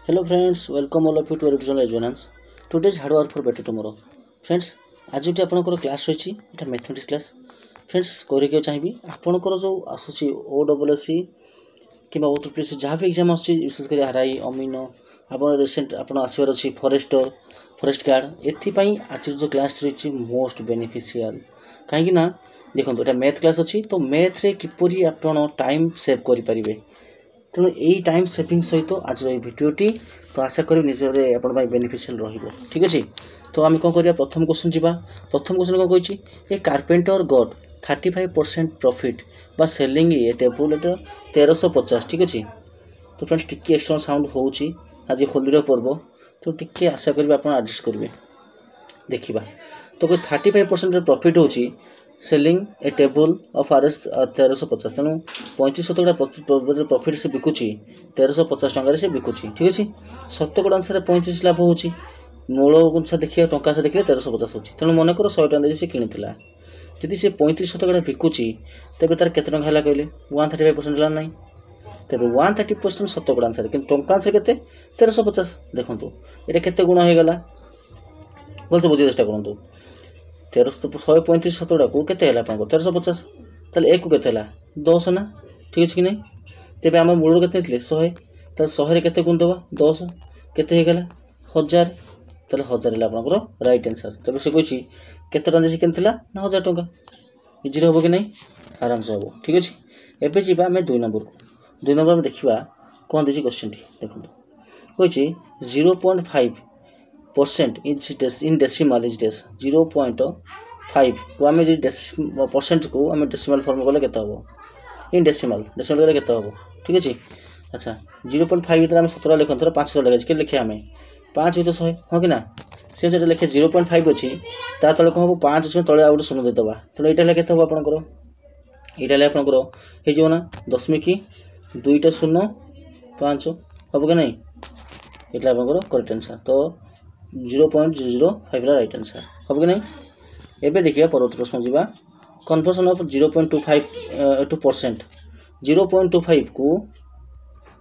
Hello friends, welcome all of you to our channel Resonance. Today's hard work for better tomorrow. Friends, आज जो आपनकर class रही है mathematics class. Friends करिके चाहिए आपनकर जो आसुची OSSC किंबा OTPC जहाँ भी एग्जाम आसुची विशेष कर आरआई अमीनो आपन रिसेंट आपन आसीबार अछि फॉरेस्ट गार्ड एथि आज जो क्लास रही मोस्ट बेनिफिशियल कहीं ना देखो एटा मैथ क्लास अच्छी तो मैथ रे किपरि आपन टाइम सेव करि परिबे तेणु यही टाइम सेविंग सहित आज भिडियोटी तो आशा करी निजरे आपण बेनिफिशियल रहिबो. ठीक अच्छे तो आम कौन करिया प्रथम क्वेश्चन जीवा. प्रथम क्वेश्चन कौन कही ए कार्पेंटर गॉट 35% प्रॉफिट बा सेलिंग ए टेबल एट 1350. ठीक अच्छे तो फ्रेंड्स टिके एक्सटर्नल साउंड होउची आज होलीर पर्व तो टिके आशा करी आपण एडजस्ट करिवे. देखिबा तो 35% प्रॉफिट होची selling A table of RS 1350 तेणु 35% प्रॉफिट से बिकुची 1350 टंका से बिकुची. ठीक अच्छे शतकड़ा अनुसार 35 लाभ होची मूल अनुसार देखिए टंका से देखिए 1350 होची तेणु मन कर 100 टंका से किनिथिला जदि से 35 शतकड़ा बिकुची तेबे तार केते टंका हला कहले 135% हला नहीं तेबे 130% शतकड़ा अनुसार कि टंका अनुसार केते 1350 देखंतु एटा केते गुण हो गला बोलते बुझे चेष्टा करंतु 135 शतकड़ा को केते हला आपन 1350 ताले एक को केते हला 10 ना. ठीक अछि कि नहीं तेबे हम मूल केते थिले 100 ताले 100 रे केते गुण देबा 10 केते हे गला 1000 ताले 1000 हला आपन राइट आंसर. तबे से कहछि केते टंका से केनथिला ना 1000 टंका इजी होबो कि नहीं आराम से होबो. ठीक अछि एबे जीबा हमें 2 नंबर में देखिबा कोन देछि क्वेश्चन टी देखो कहछि 0.5% in decimal is this 0.5 को आम परसेंट को आम डेसिमाल फॉर्म कले केते हबो इन डेसिमाल कले केते हबो. ठीक अछि अच्छा 0.5 भीतर आम 17 लिखन थोड़ा 500 लगे के लिखे आम 5 भीतर 100 हां कि ना से जे लिखे 0.5 अछि ता तळे को हबो 5 अछि तळे आ गुटे शून्य देतबा तो एटा ले केते हबो आपनकर एटा ले आपनकर हे जो ना दशमिक 2टा 0 5 हबो कि नहीं एटा आपनकर करेक्ट आंसर तो 0.005 राइट आंसर हबो कि नहीं. एबे देखिए परवर्त प्रश्न जीवा कन्वर्जन ऑफ 0.25% 0.25 को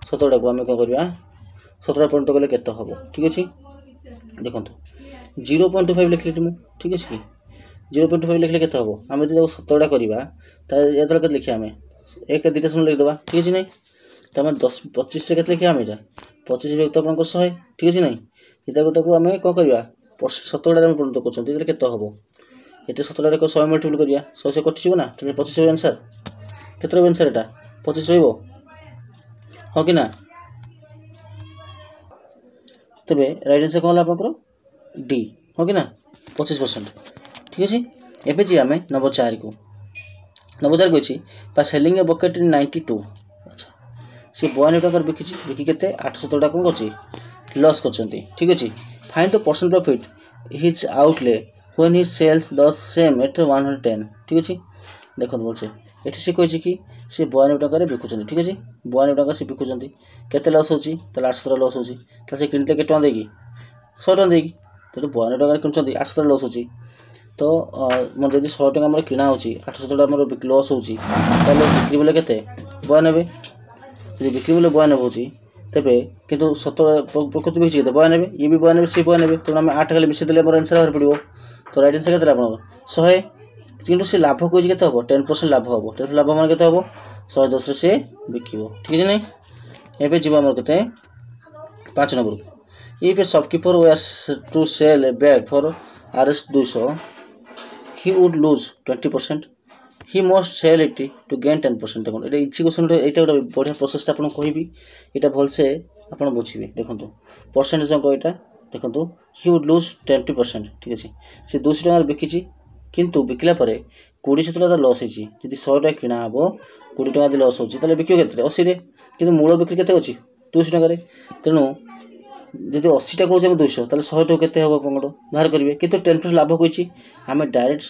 17 को आम कौन करवा 17 पॉइंट कले केते हबो. ठीक अछि देखंतु 0.25 लिखले मु. ठीक अछि 0.25 लिखले केते हबो आम जदि 17 करबा त एतल के लिखिया हमें एक दुटा शून्य लिख देबा. ठीक अछि नहीं त हम 10 25 रे केते लिखिया हमें एटा 25 व्यक्त आपन को 100. ठीक अछि नहीं इता गोटा को आम कौन करबा 17 रे पॉइंट करछन इतरे केते हबो एटे 17 रे को 100 मल्टीपल करिया 100 से कटि ना 25 रो आंसर केते रो आंसर एटा 25 रहइबो हो कि ना. तबे राइट आंसर कोन आपनकर डी हो कि ना 25%. ठीक अछि एबे जी हमें नंबर 4 को अछि बा सेलिंग ए बकेट इन 92. अच्छा से 92 टका बिकी केते 800 टका कोन करछि लॉस करछंती. ठीक अछि find the percent profit his outlay when he sells the same at 110. ठीक अछि देखो बोलछे एठी से कहछि कि से 92 टका रे बिकुछन. ठीक अछि 92 टका से बिकुछन केते लॉस होछि त 800 लॉस होछि त से किनते के टका देगी 100 टका देगी तो 92 टका किनछन 800 लॉस होछि तो मन जदि 100 टका हमर किना होछि 800 टका हमर लॉस होछि ताले बिक्री बोले केते 92 जे बिक्री बोले 92 होछि तबे किंतु 17 प्रकृति बिछि केते 92 ये भी 92 से 92 तो हम 8 गले मिसे देले हमर आंसर बाहर पड़िबो. तो राइट आंसर केते आपन 100 किंतु से लाभ कोइ केते हबो 10% लाभ हबो 10% लाभ मान केते हबो 110 से बिकिबो. ठीक है नहीं एबे जीवा हमर केते 5 number if a shopkeeper was to sell a bag for Rs 200 he would lose 20% he must sell it to gain 10%. देखो एटा इछि क्वेश्चन एटा गोटे बढ़िया प्रोसेस आपन कहबी एटा भल से आपन बुझिबे. देखंतु परसेंटेज अंक एटा देखंतु he would lose 20%. ठीक अछि से 200 टका बिकिछि किंतु बिकला परे 20 टका लॉस हिछि जदि 100 टका किना हबो 20 टका दे लॉस होछि ताले बिकियो केते 80 रे किंतु मूल बिक्री केते अछि 200 टका रे तेनु जदि 80 टका होछि 200 ताले 100 टका केते हबो पंगडो बाहर करिवे किंतु 10% लाभ होइछि हमें डायरेक्ट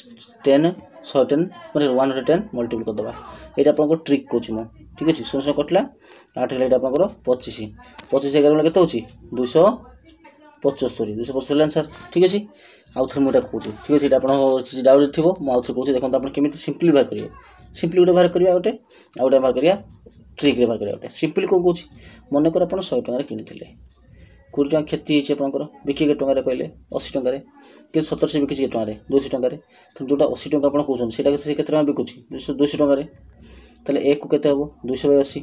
10 110 माने 110 मल्टीपल कर दबा एटा आपन को ट्रिक कोछि म. ठीक अछि 100 कटला 8 हला एटा आपन को 25 11 माने केते होछि 275 आंसर. ठीक अछि आउ थर मोटा कहूँ. ठीक अछि एटा आपन किछि डाउट थिबो म आउ थर कहूँ देखन आपन केमिति सिंपली बाहर करिवे सिंपली गोटे बाहर करिया गोटे आउटा बाहर करिया ट्रिक रे बाहर करिया गोटे सिंपली को कहूँ मन कर आपन 100 टका रे किनिथिले कोटी टका क्षति होइछ आपनकर बिक्री के टंका कहले 80 टंका रे कि 70 से बिक्री के टंका रे 200 टंका रे जोटा 80 टंका आपण कहउछन सेटा के केते टंका बिकुची 200 टंका रे ताले एक को केते हबो 280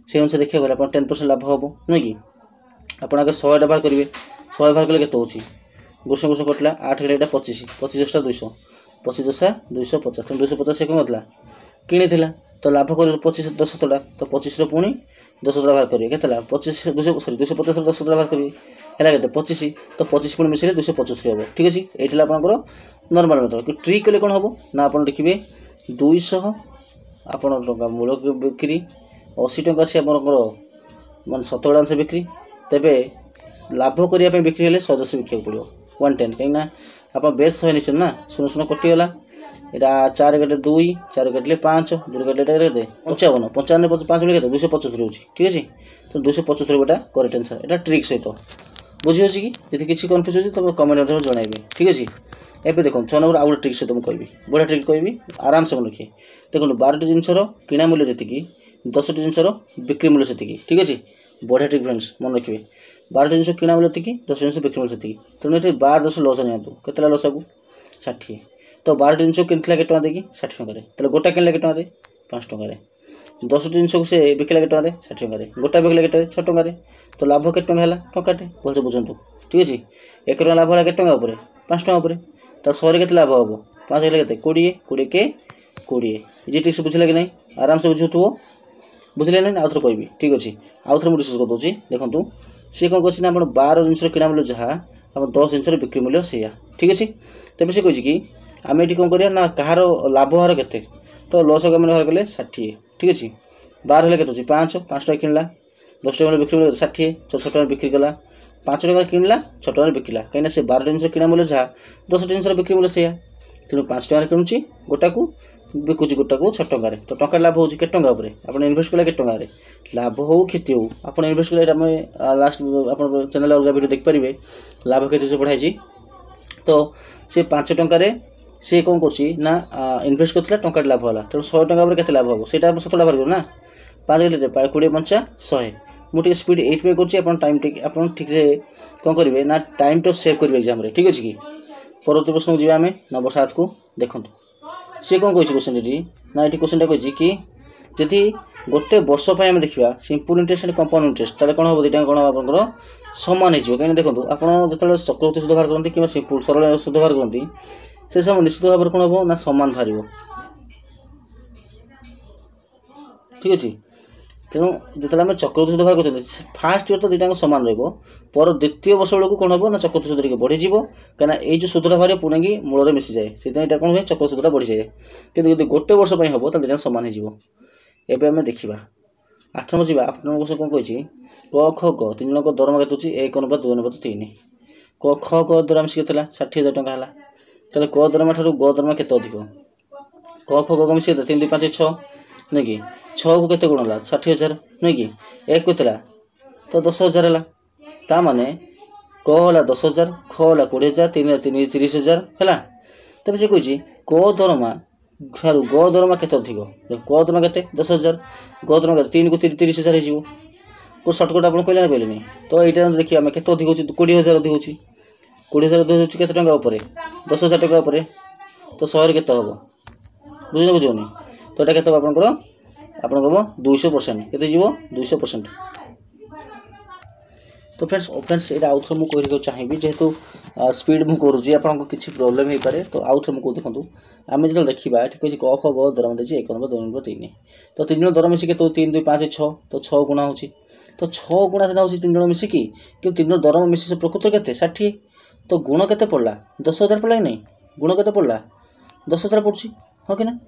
से अनुसार देखिए बोले अपन 10% लाभ हबो नै कि आपण आगे 100 टा बाहर करिवे 100 बाहर कले केते होची गोश कटला 8 गेले एटा 25 25 टा 200 25 सा 250 तो 250 से कम मतला किनी थिला तो लाभ कर 25 10 टा तो 25 रो पुणी 10 टा बाहर करिवे केतला 25 200 सॉरी 250 रो 10 टा बाहर करिवे हैला केते 25 तो 25 पुणी मिसले 275 हबो ठीक अछि एठला आपनकर नॉर्मल मेथड कि ट्री कले कोन हबो ना आपण लिखिबे 200 आपण टंका मूल बिक्री 80 टंका से आपनकर मान 70 से बिक्री तबे लाभ करिया पे बिक्री हेले 100 से बिक्री पड़ियो 110 कहिना अपन बेस होय निचन ना सुनो सुनो कटि होला एटा 4 गटे 2 4 गटे 5 2 गटे रे दे 55 95 5 गटे 275 रहउची ठीक अछि तो 275 बेटा करेक्ट आंसर एटा ट्रिक सहित बुझी होछि कि जति किछि कंफ्यूज होछि त कमेंट में जणाइबे ठीक अछि एबे देखो 6 नंबर आउट ट्रिक से तुम कहबी बडा ट्रिक कहबी आराम से मन रखिए देखो 12 टी जिंसर किना मूल्य जति कि 10 टी जिंसर बिक्री मूल्य जति कि ठीक अछि बडा ट्रिक फ्रेंड्स मन रखिए 12 टी जिंस किना मूल्य जति कि 10 जिंस बिक्री मूल्य जति कि तने 12 10 लॉस नियंतु केतला लॉस आगु 60 तो 12 टी जिंस किनथला के टका देकी 60 टका रे तले गोटा किनला के टका दे 5 टका रे 10 टी जिंस को से बिकला के टका दे 60 टका रे गोटा बिकला के टका 6 टका रे तो लाभ के टका हला टकाटे बोल बुझंतु ठीक अछि एक टका लाभ हला के टका ऊपर 5 टका ऊपर तो 100 रे केते लाभ हबो 5 गेले केते 20 20 के 20 जे ठीक से बुझले कि नहीं आराम से बुझुतु बुझले नहीं आउथर कहबी ठीक अछि आउथर मु डिस्कस कर दोची देखंतु से कोन कहछि ना आपण 12 जिंस किना मूल्य जहा आपण 10 जिंस बिक्री मूल्य सेया ठीक अछि तबे से कहछि कि आमे एठी कोन करिया ना कहार लाभ हार केते तो लॉस का मन गले 60 ठीक अछि 12 हेले केते अछि 5 टका किनला 10 टका बिक्री मूल्य 60 6 टका बिक्री कला 5 टका किनला 6 टका बिकिला कहिना से 12 जिंस किना मूल्य जहा 10 जिंस बिक्री मूल्य सेया तेनु 5 टका किनुची गोटा को बिकुची गोटा को 6 टका रे तो टका लाभ होची के टका ऊपर आपण इन्वेस्ट कला के टका रे लाभ हो क्षति हो आपण इन्वेस्ट कला हम लास्ट आपण चैनल अलग वीडियो देख परिबे लाभ केते से पढाई छी तो से 5 टका रे से कोन करछि ना इन्वेस्ट करथला टका लाभ होला तो 100 टका ऊपर केते लाभ हो सेटा 70 लाभ करबो ना 5 ले 20 50 100 मुटे स्पीड 8 पे करछि आपण टाइम टिक आपण ठीक रे कोन करिवे ना टाइम तो सेव करबे एग्जाम रे ठीक अछि कि परवर्ती प्रश्न जीवा हमें नंबर 7 को देखंतु से कोन कहछि क्वेश्चन डी ना एटी क्वेश्चन टा कहछि कि जदि गोटे वर्ष पय हम देखिबा simple interest and compound interest ताले कोन हो दिटा कोन आपनकर समान हेजियो कने देखंतु आपण जतले चक्रवृद्धि सुध बाहर करंती कि सिंपल सरल सुध बाहर करंती से समय निश्चित भाव कोन हो ना समान भारिबो ठीक अछि तेणु जिते आम चक्रवृद्धि सुध बाहर कर फास्ट ईयर तो दुटा समान रही पर द्वितीय वर्ष बेलू कौन हम ना चक्रवृद्धि सुध टे बढ़ीज कहीं ये जो सुधटा बाहर पुणे की मूल मिसी जाए से कौन हुए चक्रवृद्धि सुधटा बढ़ी जाए कि गोटे वर्ष हो तो दुटा सामान हो आम देखा 8 नंबर जावा 8 नंबर क्वेश्चन कौन कही क ख ग 3 जन दरमा के 1 अनुपात 2 अनुपात 3 क ख ग दरमा मिसी के 60,000 टका है तेल क दरमा ठार ग दरमा के अधिक क ख ग मिसी 3 2 5 6 नहीं कि 6 को केते गुण ला 60,000 नहीं कि 1 को तो 10,000 है ता माने क होला 10,000 ख होला 20,000 3 3 30,000 है तब से कही क दरमा ठार ग दरमा के अधिक क दरमा के 10,000 ग दरमा 3 को 30,000 हो को सर्टकट आप कहले ना कहले नहीं तो यहाँ देखिए आम के अधिक हो 20,000 अधिक होची 20,000 अधिक होती टका उपर 10,000 टका उपर तो 100 के बुझे बुझे तो ये के आपंकर 200% के 200%। तो फ्रेंड्स ये आउ थे मुझे चाहिए जेहेतु स्पीड मुझे करुँगी आपको किसी प्रोब्लेम हो पाए तो आउ थे मुझे देखूँ आम जो देखा ठीक अच्छे क ख ग दरमा देती 1 नंबर 2 नंबर 3 तो 3 जन दर मिसिक 3 2 5 6 तो 6 गुणा हो तो 6 गुणा से 3 जन मिसिकी कि 3 जन दरमा मिसी प्रकृत के 60 तो गुण के पड़ा 10,000 पड़ा नहीं गुण के पड़ा 10,000 पड़ी हाँ कि ना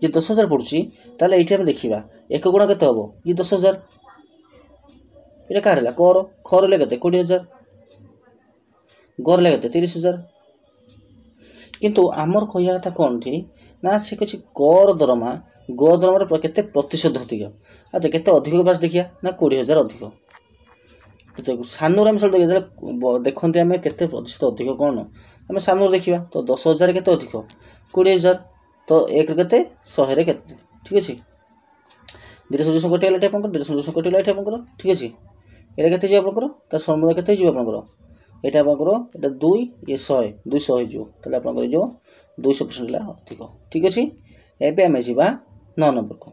ये 10,000 पड़ी ताले ये देखा 1 गुण के हम ये 10,000 ये कह कर खर ले 20,000 गर ले 30,000 किंतु आमर कहवा कथा कौन थी ना सी कह कर दरमा ग दरमार के प्रतिशत अधिक अच्छा केते अधिक बास देखिया ना 20,000 अधिक सानूर आम सब देखते आम के प्रतिशत अधिक कौन आम सानूर देखा तो 10,000 के अधिक 20,000 तो 1 के 100 के ठीक अच्छे 150 कटिगला आप 150 कटिगला आप ठीक अच्छे এটা কেତେ ଯିବ ଆପଣଙ୍କର ତାର ସମୁଦାୟ କେତେ ହେଇଯିବ ଆପଣଙ୍କର ଏଇଟା ଆପଣଙ୍କର ଏଇଟା 2 ଇଏ 100 200 ହେଇଯିବ ତାହେଲେ ଆପଣଙ୍କର ହେଇଯିବ 200% ହେଲା ଅଧିକ ଠିକ୍ ଅଛି। ଏବେ ଆମେ ଯିବା 9 ନମ୍ବରକୁ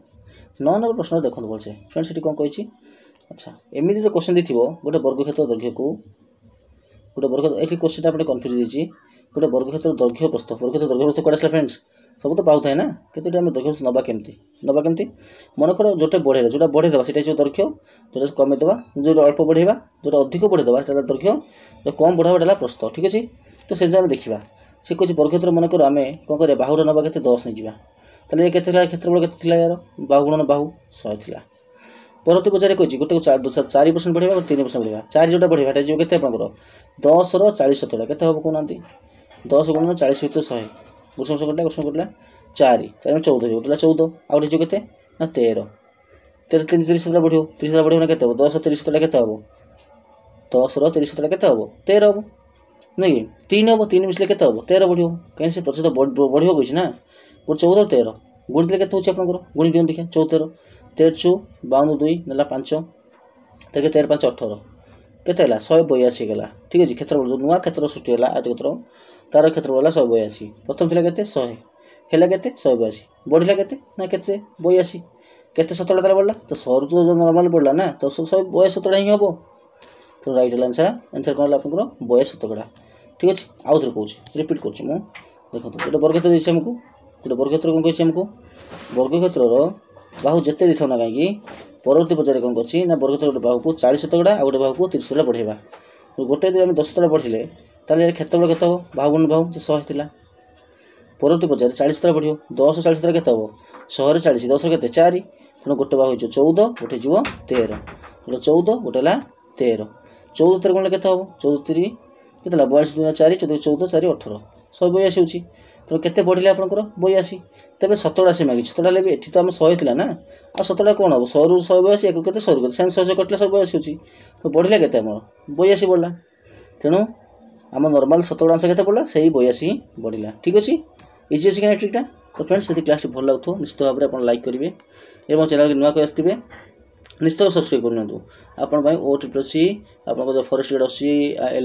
9 ନମ୍ବର ପ୍ରଶ୍ନ ଦେଖନ୍ତୁ ଭଲସେ ଫ୍ରେଣ୍ଡସ୍ ଏଠି କ'ଣ କହିଛି ଆଚ୍ଛା ଏମିତି ତ କ୍ୱେଶ୍ଚନ୍ ଦେଇଥିବ ଗୋଟେ ବର୍ଗକ୍ଷେତ୍ର ଦୈର୍ଘ୍ୟକୁ ଗୋଟେ ବର୍ଗ ଏଠି କ୍ୱେଶ୍ଚନ୍ଟା ଆପଣ କନଫ୍ୟୁଜ୍ ଦେଇଛି ଗୋଟେ ବର୍ଗକ୍ଷେତ୍ର ଦୈର୍ଘ୍ୟ ପ୍ରସ୍ଥ ବର୍ଗକ୍ଷେତ୍ର ଦୈର୍ଘ୍ୟ ପ୍ରସ୍ଥ କୁଆଡ଼େ ଆସିଲା ଫ୍ରେଣ୍ଡସ୍ ସବୁ ତ ପାଉଥାଏ ନା କିନ୍ତୁ ଏଠି ଆମେ ଦୈର୍ଘ୍ୟ ନେବା କେମିତି ମନେକର ଯୋଉଟା ବଢ଼େଇବା ଯୋଉଟା ବଢ଼େଇଦେବା ସେଇଟା ହେଉଛି ଦୈର୍ଘ୍ୟ ଯୋଉଟା କମେଇଦେବା ଯୋଉଟା ଅଳ୍ପ ବଢ଼େଇବା ଯୋଉଟା ଅଧିକ ବଢ଼େଇଦେବା ସେଇଟା ଦୈର୍ଘ୍ୟ ଯୋଉଟା କମ୍ ବଢ଼ାଇବା ହେଲା ପ୍ରସ୍ଥ ଠିକ୍ ଅଛି। ତ ସେ ଆମେ ଦେଖିବା ସେ କହୁଛି ବର୍ଗକ୍ଷେତ୍ର ମନେକର ଆମେ କ'ଣ କରିବା ବାହୁଟା ନେବା କେତେ 10 ନେଇଯିବା ତାହେଲେ ଏ କେତେ ଥିଲା କ୍ଷେତ୍ରଫଳ କେତେ ଥିଲା ୟାର ବାହୁ ଗୁଣନ ବାହୁ 100 ଥିଲା। ପରବର୍ତ୍ତୀ ପଚାରେ କହିଛି ଗୋଟେ 4% ବଢ଼େଇବା 3% ବଢ଼େଇବା 4 ଯୋଉଟା ବଢ଼େଇବା ଏଟା ଯିବ କେତେ ଆପଣଙ୍କର 10 ର 40 ଶତକଡ଼ା କେତେ ହେବ କହୁନାହାନ୍ତି 10 ଗୁଣନ 40 ଭିତରେ 100 ଗୋଟେ କଟିଲା 4 14 ହେଇଯିବ ଗୋଟା 14 ଆଉ ଗୋଟେ ଯିବ କେତେ ନା 13 30 ଶତକଡ଼ା ବଢ଼ିବ 30 ଶତକଡ଼ା ବଢ଼ିବ ନା କେତେ ହେବ 10 30 ଶତକଡ଼ା କେତେ ହେବ 10 ର 30 ଶତକଡ଼ା କେତେ ହେବ 13 ହେବ ନାଇଁ କି 3 ହେବ 3 ମିଶିଲେ କେତେ ହେବ 13 ବଢ଼ିବ କାହିଁକି ସେ ପ୍ରତିଶତ ବଢ଼ିବ କହିଛି ନା ଗୋଟେ 14 13 ଗୁଣିଥିଲେ କେତେ ହେଉଛି ଆପଣଙ୍କର ଗୁଣି ଦିଅନ୍ତୁ ଦେଖିଆ 14 13 52 2 ନେଲା 5 ତେବେ 13 5 18 କେତେ ହେଲା 182 ହେଇଗଲା ଠିକ୍ ଅଛି। କ୍ଷେତ୍ରଫଳ ଯେଉଁ ନୂଆ କ୍ଷେତ୍ର ସୃଷ୍ଟି ହେଲା ଆୟତକ୍ଷେତ୍ର ତାର କ୍ଷେତ୍ରଫଳ ହେଲା 182 ପ୍ରଥମ ଥିଲା କେତେ 100 ହେଲା କେତେ 182 ବଢ଼ିଲା କେତେ ନା କେତେ 82 କେତେ ଶତକଡ଼ା ତାର ବଢ଼ିଲା ତ 100 ରୁ ଯେଉଁ ନର୍ମାଲି ବଢ଼ିଲା ନା ତ 182 ଶତକଡ଼ା ହିଁ ହେବ ତ ରାଇଟ୍ ହେଲା ଆନ୍ସର୍ କ'ଣ ହେଲା ଆପଣଙ୍କର 82 ଶତକଡ଼ା ଠିକ୍ ଅଛି। ଆଉ ଥରେ କହୁଛି ରିପିଟ୍ କରୁଛି ମୁଁ ଦେଖନ୍ତୁ ଗୋଟେ ବର୍ଗକ୍ଷେତ୍ର ଦେଇଛି ଆମକୁ ଗୋଟେ ବର୍ଗକ୍ଷେତ୍ର କ'ଣ କହିଛି ଆମକୁ ବର୍ଗକ୍ଷେତ୍ରର ବାହୁ ଯେତେ ଦେଇଥାଉ ନା କାହିଁକି ପରବର୍ତ୍ତୀ ପର୍ଯ୍ୟାୟରେ କ'ଣ କରୁଛି ନା ବର୍ଗକ୍ଷେତ୍ର ଗୋଟେ ବାହୁକୁ 40 ଶତକଡ଼ା ଆଉ ଗୋଟେ ବାହୁକୁ 30 ଶତକଡ଼ା ବଢ଼େଇବା ଗୋଟେ ଯଦି ଆମେ 10 ଶତକଡ଼ା ବଢ଼ିଲେ ତାହେଲେ କ୍ଷେତ୍ରଫଳ କେତେ ହେବ ବାହୁ ଗୁଣ ବାହୁ ଯେ 100 ଥିଲା ପରବର୍ତ୍ତୀ ପର୍ଯ୍ୟାୟରେ 40 ଶତକଡ଼ା ବଢ଼ିବ 10 40 ଶତକଡ଼ା କେତେ ହେବ 100 ରେ 40 10 କେତେ 4 ତେଣୁ ଗୋଟେ ବାହୁ ହେଇଯିବ 14 ଗୋଟେ ଯିବ 13 ଗୋଟେ 14 ଗୋଟେ ହେଲା 13 14 13 ଗୁଣିଲେ କେତେ ହେବ 14 3 କେତେ ହେଲା 42 4 14 4 18 182 ହେଉଛି ତେଣୁ କେତେ ବଢ଼ିଲେ ଆପଣଙ୍କର 82 ତେବେ ଶତକଡ଼ା ସେ ମାଗିଛି ଶତକଡ଼ା ହେଲେ ବି ଏଠି ତ ଆମେ 100 ଥିଲା ନା ଆଉ ଶତକଡ଼ା କ'ଣ ହେବ 100 ରୁ 182 ଏକ କେତେ 100 ରୁ କେତେ ସେମିତି 100 କଟିଲେ 182 ହେଉଛି ତ ବଢ଼ିଲା କେତେ ଆମର 82 ବଢ଼ିଲା ତେଣୁ ଆମ ନର୍ମାଲ ଶତକଡ଼ା ଅଂଶ କେତେ ପଡ଼ିଲା ସେଇ 82 ବଢ଼ିଲା ଠିକ୍ ଅଛି। ଇଜି ଅଛି କି ନା ଟ୍ରିକ୍ଟା ତ ଫ୍ରେଣ୍ଡସ୍ ଯଦି କ୍ଲାସ୍ଟି ଭଲ ଲାଗୁଥିବ ନିଶ୍ଚିତ ଭାବରେ ଆପଣ ଲାଇକ୍ କରିବେ ଏବଂ ଚ୍ୟାନେଲ୍କୁ ନୂଆ କରି ଆସିଥିବେ ନିଶ୍ଚିତ ସବସ୍କ୍ରାଇବ୍ କରିନିଅନ୍ତୁ ଆପଣଙ୍କ ପାଇଁ OSSC ଆପଣଙ୍କ ଯେଉଁ ଫରେଷ୍ଟ ଗାର୍ଡ଼ ଆସୁଛି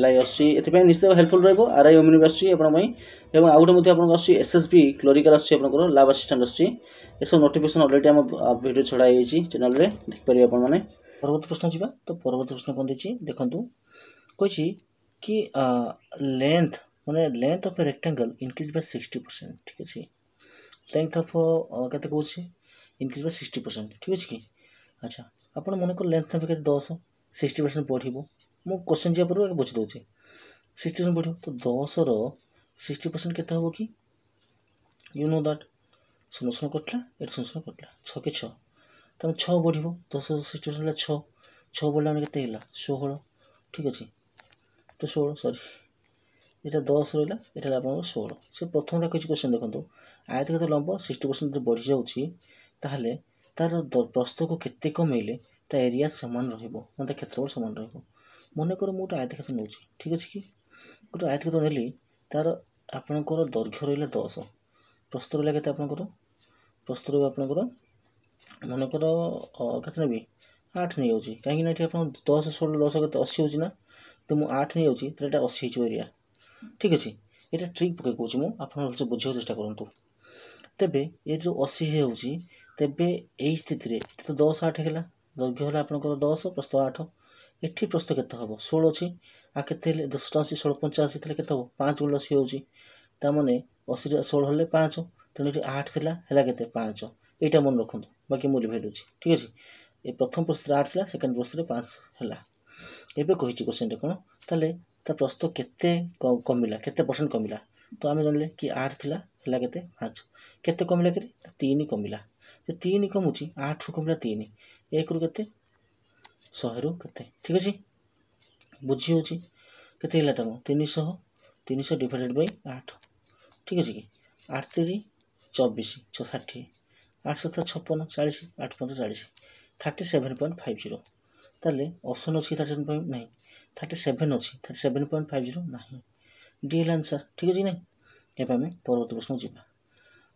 LI ଆସୁଛି ଏଥିପାଇଁ ନିଶ୍ଚିତ ହେଲ୍ପଫୁଲ୍ ରହିବ RI ଓମିନିୟର ଆସୁଛି ଆପଣଙ୍କ ପାଇଁ ଏବଂ ଆଉ ଗୋଟେ ମଧ୍ୟ ଆପଣଙ୍କର ଆସୁଛି SSB କ୍ଲରିକାଲ୍ ଆସୁଛି ଆପଣଙ୍କର ଲାବ୍ ଆସିଷ୍ଟାଣ୍ଟ ଆସୁଛି ଏସବୁ ନୋଟିଫିକେସନ୍ ଅଲରେଡ଼ି ଆମ ଭିଡ଼ିଓ ଛଡ଼ା ହେଇଯାଇଛି ଚ୍ୟାନେଲ୍ରେ ଦେଖିପାରିବେ ଆପଣମାନେ। ପରବର୍ତ୍ତୀ ପ୍ରଶ୍ନ ଯିବା ତ ପରବର୍ତ୍ତୀ ପ୍ରଶ୍ନ କ'ଣ ଦେଇଛି ଦେଖନ୍ତୁ କହିଛି कि लेंथ माने length of a rectangle increase by 60% ठीक अच्छे लेंथ ऑफ केते कहूँ इंक्रीज बाय 60% ठीक अच्छे कि अच्छा आप मन कर लेंथ के 10 60% बढ़ो मु क्वेश्चन जा पूर्व बुझी दूसरी 60% बढ़ो तो 10 रो 60% केते हम कि यू नो दैट शून्य शून्य कटला ये शून्य शून्य कटला 6 के 6 तमें 6 बढ़ो 10 60% 6 बढ़ला के 16 ठीक अच्छे तो 16 सॉरी এটা 10 রহিলা এটা আপনার 16 সে প্রথম কিছু কোশ্চেন দেখুন আয়তক্ষেত্র লম্ব 60% बढ़ी যাচ্ছি তাহলে তার প্রস্থকু কেতে কমাইলে তা এরিয়া সমান রহিব মানে তা ক্ষেত্রফল সমান রহিব মনে কর মু গোটে আয়তক্ষেত্র নেউছি ঠিক আছে কি গোটে আয়তক্ষেত্র নেলি তার আপনার দৈর্ঘ্য রহিলা 10 প্রস্থ রহিলা কেতে আপনার প্রস্থ রহিব আপনার মনে কর কেতে নেবি 8 नहीं जाऊँगी कहीं ये आप 10 16 10 के 80 होची ना तो मुझे 8 नहीं जाऊँगी तो ये 80 हो एरिया ठीक अच्छे ये ट्रिक पकड़ कौच मुझे बुझे चेष्टा करूँ तेबे ये जो 80 होची तेबे यही स्थिति तो 10 8 है दैर्घ्य है आपंकर 10 प्रस्थ 8 एठी प्रस्थ केते हम 16 अच्छी आ केते 10 80 16 85 थे केते हम 5 गुण 80 होची तामाने 80 16 हेले 5 तेणु ये 8 थिला हैला केते 5 एटा मन रखुंतु बाकी मूल्य भैलु ठीक अच्छे ये प्रथम प्रश्न 8 था सेकेंड प्रश्न 5 है एबे कही क्वेश्चन कौन ताले ता प्रस्थ केते कमिला केते परसेंट कमिला तो आम जानले कि 8 थिला हैला केते 5 केते कमिला कि 3 कमिला तो 3 कमुची 8 रु कमिला 3 1 रु केते 100 रु केते ठीक अच्छे बुझी होची केते हैला टा 300 300 डिवाइडेड बाय 8 ठीक अच्छे कि 8 3 24 60 8 7 56 40 8 5 40 37.50 ताले ऑप्शन अच्छी 37 नहीं 37 अच्छी 37.50 नहीं डी एल आंसर ठीक अच्छे ना ये आम परवर्त प्रश्न जावा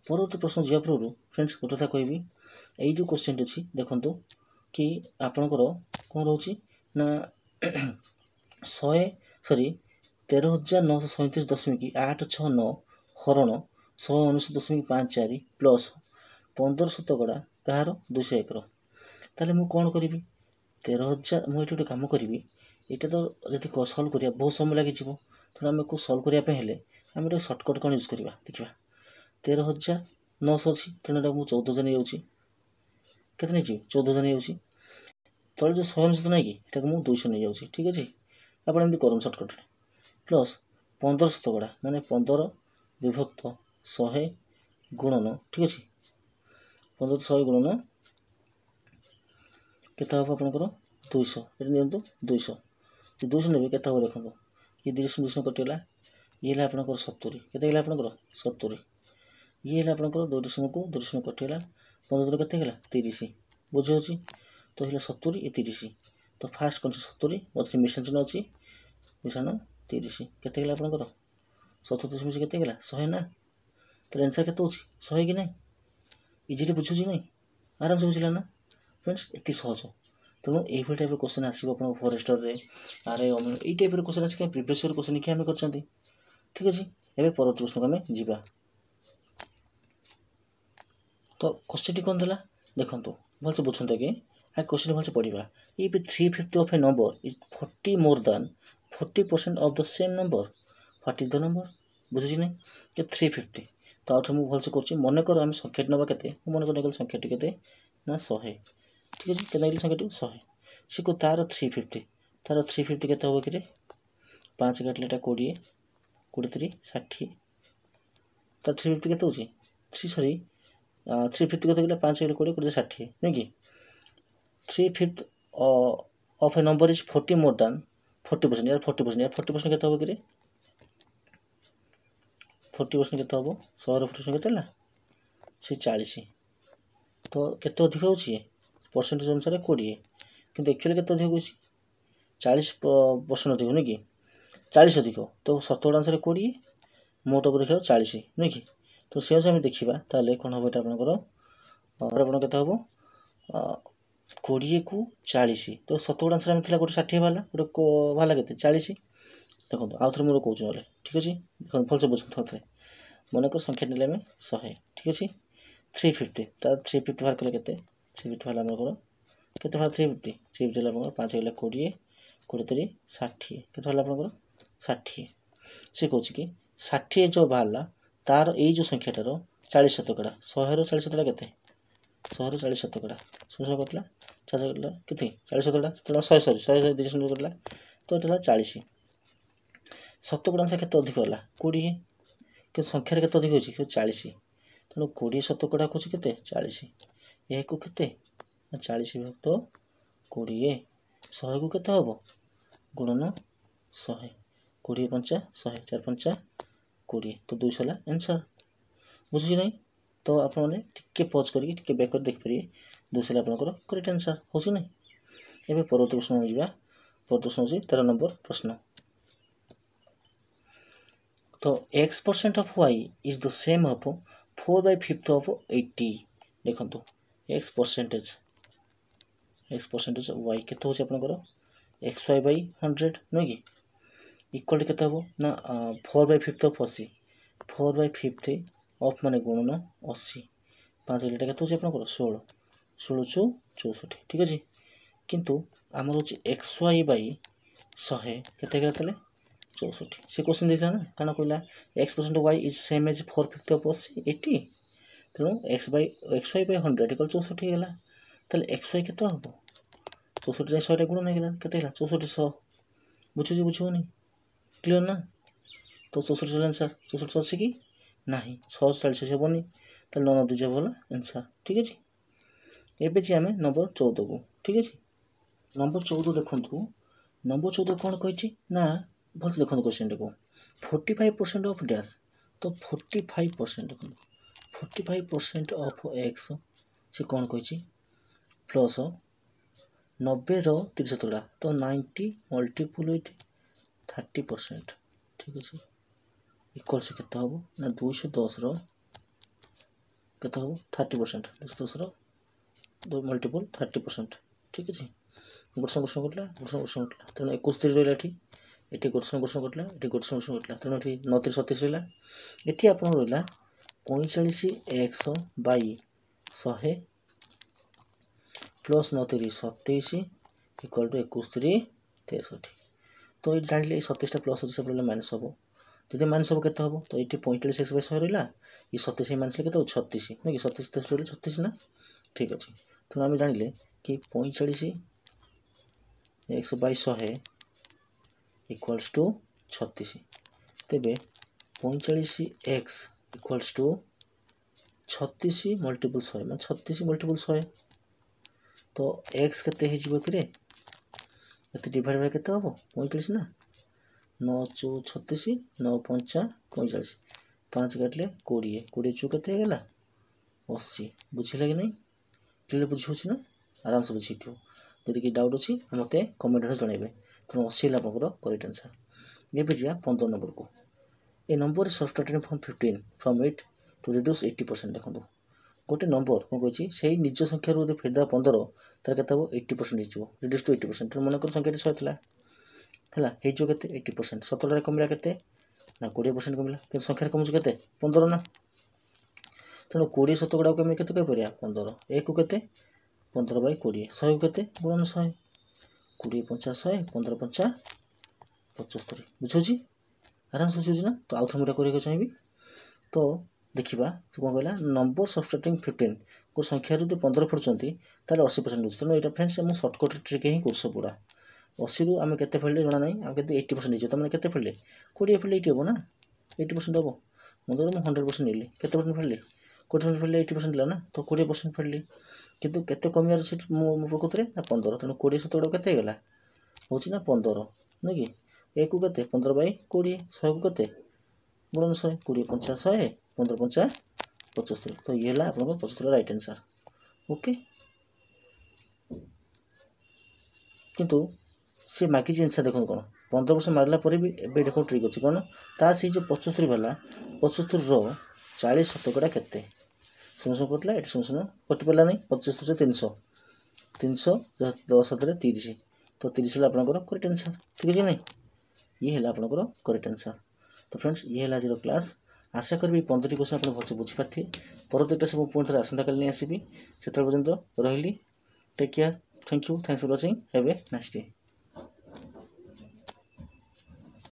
परवर्त प्रश्न जा पूर्व फ्रेंड्स गोटे कथा कहबी यही जो क्वेश्चन अच्छी देखो कि आपणकर कौन रोचे ना ଶହେ ସରି 13,937.869 ହରଣ 119.54 ପ୍ଲସ୍ 15 ଶତକଡ଼ା କାହାର 201ର। ତାହେଲେ ମୁଁ କ'ଣ କରିବି? 13,000 ମୁଁ ଏଠି ଗୋଟେ କାମ କରିବି, ଏଇଟା ତ ଯଦି ସଲ୍ଭ କରିବା ବହୁତ ସମୟ ଲାଗିଯିବ। ତେଣୁ ଆମକୁ ସଲ୍ଭ କରିବା ପାଇଁ ହେଲେ ଆମେ ଗୋଟେ ସର୍ଟକଟ୍ କ'ଣ ୟୁଜ୍ କରିବା ଦେଖିବା। 13,900 ଅଛି, ତେଣୁ ଏଇଟା ମୁଁ 14,000 ନେଇଯାଉଛି। କେତେ ନେଇଯିବି? 14,000 ନେଇଯାଉଛି। ତଳେ ଯେଉଁ 119 ନାହିଁ କି, ଏଟାକୁ ମୁଁ 200 ନେଇଯାଉଛି। ଠିକ୍ ଅଛି, ଆପଣ ଏମିତି କରନ୍ତୁ ସର୍ଟକଟ୍ରେ। ପ୍ଲସ୍ 15 ଶତକଡ଼ା ମାନେ 15 ବିଭକ୍ତ 100 ଗୁଣନ, ଠିକ୍ ଅଛି, 15 100 ଗୁଣନ କେତେ ହେବ ଆପଣଙ୍କର 200। ଏଠି ନିଅନ୍ତୁ 200, 200 ନେବେ କେତେ ହେବ ଦେଖନ୍ତୁ। ଇଏ 200 କଟିଗଲା, ଇଏ ହେଲା ଆପଣଙ୍କର 70। କେତେ ହେଲା ଆପଣଙ୍କର 70। ଇଏ ହେଲା ଆପଣଙ୍କର 200 କଟିଗଲା, 15 କେତେ ହେଲା 30। ବୁଝିହେଉଛି ତ, ହେଲା 70 ଏ 30। ତ ଫାର୍ଷ୍ଟ କ'ଣ 70 ମଝିରେ ମିଶାଣ ଚିହ୍ନ ଅଛି, ମିଶାଣ 30 କେତେ ହେଲା ଆପଣଙ୍କର 70 ମିଶି କେତେ ହେଲା 100 ନା। ତାହେଲେ ଆନ୍ସର୍ କେତେ ହେଉଛି 100 କି ନାହିଁ? ଇଜିଲି ବୁଝୁଛି ନାହିଁ, ଆରାମସେ ବୁଝିଲା ନା ଫ୍ରେଣ୍ଡସ୍, ଏତେ ସହଜ। ତେଣୁ ଏଇଭଳି ଟାଇପ୍ର କ୍ୱେଶ୍ଚନ୍ ଆସିବ ଆପଣଙ୍କ ଫରେଷ୍ଟରରେ, ଆରେ ଏଇ ଟାଇପ୍ର କ୍ୱେଶ୍ଚନ୍ ଆସିକି ପ୍ରିଭିୟସ୍ ଇୟର୍ କ୍ୱେଶ୍ଚନ୍ କି ଆମେ କରିଛନ୍ତି। ଠିକ୍ ଅଛି, ଏବେ ପରବର୍ତ୍ତୀ ପ୍ରଶ୍ନକୁ ଆମେ ଯିବା। ତ କ୍ୱେଶ୍ଚନ୍ଟି କ'ଣ ଦେଲା ଦେଖନ୍ତୁ, ଭଲସେ ବୁଝନ୍ତୁ ଆଜ୍ଞା। क्वेश्चन भलसे पढ़ा। If 3/5 of a number is 40 more than 40% of the same number, what is the number? बुझुची नहीं कि 350 तो आठ मुझे भलसे कर मन कर आम संख्याटी ना के मन कर संख्याटी के ना 100। ठीक है, के संख्याटी 100 सी को तार 350 तार 350 के 5 काटलेटा 20 20 3 60 तार 350 के 3 सॉरी 350 के 5 20 20 60 नहीं कि 3/5 of a number is 40 more than 40%। यार 40% यार 40% केते हो कि 40% केते हो 100 रो 40% केते ला से 40। तो केते अधिक होची परसेंटेज अनुसार 20 किंतु एक्चुअली केते अधिक होची 40% अधिक नहीं कि 40 अधिक। तो 70 आंसर 20 मोट ऊपर देखो 40 नहीं कि। तो से हम देखिबा ताले कोन हो बेटा आपनकर आपन केते हो 20 को 40 तो 70 आंसर आम गोटे 60 वाला गोटे भाला के 40 देखो आउ थे मोर कौन ना ठीक अच्छे देखो भलसे बुझे थे मन कर संख्या ने 100 ठीक अच्छे 350 350 बाहर कले के 350 वाला के 350 350 5 गला 20 20 3 60 के 60 सी कौच कि 60 जो बाहर तार ये जो संख्याटार 40 शतकड़ा 100 रो 40 शतकड़ा के 100 रो 40 शतकड़ा 100 कटला 4 कटला कितने 40 शतकड़ा तो 100 सॉरी 100 200 कटला तो ये 40 शतकड़ा आंसर केते अधिक होला 20 कि संख्यार केते अधिक होची 40 तेणु 20 शतकड़ा को केते 40 ए को केते 40 विभक्त 20 100 को केते हबो गुणन 100 20 पंचा 100 4 पंचा 20 तो 200 ला आंसर बुझी नहीं। तो आप टिके पॉज करके टिके बैक कर देख पारे 200 आपनकर करेक्ट आंसर होची नहीं। एबे परवर्ती प्रश्न में जीवा परवर्ती प्रश्न होची 13 नंबर प्रश्न। तो x% of y is the same of 4/5 of 80 देखंतु x percentage y केते होची आपनकर xy/100 नो कि इक्वल केते हो ना 4/5 of 80 4/5 ऑफ माने गुणन 80 5 लिटा केते होची आपनकर 16 16 64 ठीक अछि किंतु आमर होची xy/100 केते केते 64 से क्वेश्चन देता ना काना कहला x% y is same as 4/5 of 80 तेणु xy/100 इक्वल 64 हेला ताले xy केते हबो 64 रे 100 रे गुणन हेला केते हेला 64 100 बुझुनी क्लियर ना। तो 64 आंसर 64 अछि कि नाही 140 हेबोनी ताले 9 2 जे बोला आंसर ठीक अछि। एबे जे हमें नंबर 14 को ठीक अछि नंबर 14 देखंतु नंबर 14 कोन कहछि ना भलसे देखो क्वेश्चन को 45% ऑफ डैश तो 45% देखो 45% ऑफ x से कौन कही प्लस 90 रो 30 शतकड़ा तो 90 मल्टीपल विथ 30% ठीक अच्छे इक्वल से केते हबो ना 210 रो केते हबो 30% 210 रो 2 मल्टीपल 30% ठीक अच्छे गोटे क्वेश्चन कटला गोटे क्वेश्चन कटला तेणु 21 रहा ये गोटे क्वेश्चन कटला ये गोटे क्वेश्चन कटला तेणु ये 9 3 37 रहा ये आप रहा 45x by 100 plus 9 3 27 equal to 21 3 63 तो ये जान 27 प्लस अच्छे सब माइनस हम जब माइनस हम के हम तो ये 45x बाई 100 रहा ये 27 माइनस के 36 नहीं कि 37 रहा 36 ना ठीक अच्छे तेणु आम जान कि 45x बाई 100 इक्वल्स टू 36 तेबे 45x इक्वल्स टू 36 मल्टीपल 100 मैं 36 मल्टीपल 100 तो x केते हो कि डिवाइड बाय केते हम 45 ना 9 चौ 36 9 5 45 5 काटले 20 20 चौ केते गला 80 बुझिला कि नहीं क्लियर बुझी होछि ना आराम से बुझी थियो यदि कि डाउट अछि मते कमेंट रे जणाइबे तो 80 ला आपनकर करेक्ट आंसर ये भी जा 15 नंबर को A number subtracting from 15 from 8 to reduce 80% देखो गोटे नंबर कौन कही से निज संख्या रू फेरदा 15 तार केते 80% हो रिड्यूस टू 80% मन कर संख्या 100 थिला हैला हे जो केते 80% 17 रे कमिला केते ना 20% कमिला कि संख्या कम केते 15 ना तेणु 20 शतकड़ा को केते कह परिया 15 1 को केते 15 बाई 20 100 को केते गुणन 100 20 50 100 15 50 75 बुझुची आराम से बुझुची ना तो आउ थोड़ा करके चाहिए तो देखा तो कौन कहला नंबर सबस्ट्रैक्टिंग 15 को संख्या जो 15 पड़ती तार 80% हो तेणु यहाँ फ्रेंड्स आम सर्टकट ट्रिक ही कोर्स पूरा 80 रू आम के फेले जना ना आम के 80% हो तुमने के फेले 20 फेले 80 हम ना 80% हम मुझे 100% नेली के फेरली 20% फेरले 80% ला ना तो 20% फेरली कितु केते कमियार से प्रकृत में 15 तेणु 20 शतकड़ा केते गला हूँ ना 15 नुह कि 1 को केते 15 बाई 20 100 को केते गुणन 100 20 50 100 15 50 75 तो ये है आप 75 राइट आंसर ओके किंतु सी मागिची आंसर देखो कौन 15% मारला पर भी एबे देखो ट्रिक अच्छी कौन ता सी जो 75 वाला 75 रो 40 शतकड़ा केते सुन सुन कटला ये सुन सुन कटि पाला नहीं 75 से 300 300 10 हाथ 30 तो 30 है आपंकर करेक्ट आंसर ठीक है नहीं ये है आपंकर करेक्ट आंसर तो फ्रेंड्स ये है आज क्लास आशा करी 15 क्वेश्चन आप भलसे बुझीपारे परवर्ती क्लास मुझे पुणी थे आसंता काली आसबि से पर्यंत रही take care thank you thanks for watching have a nice day.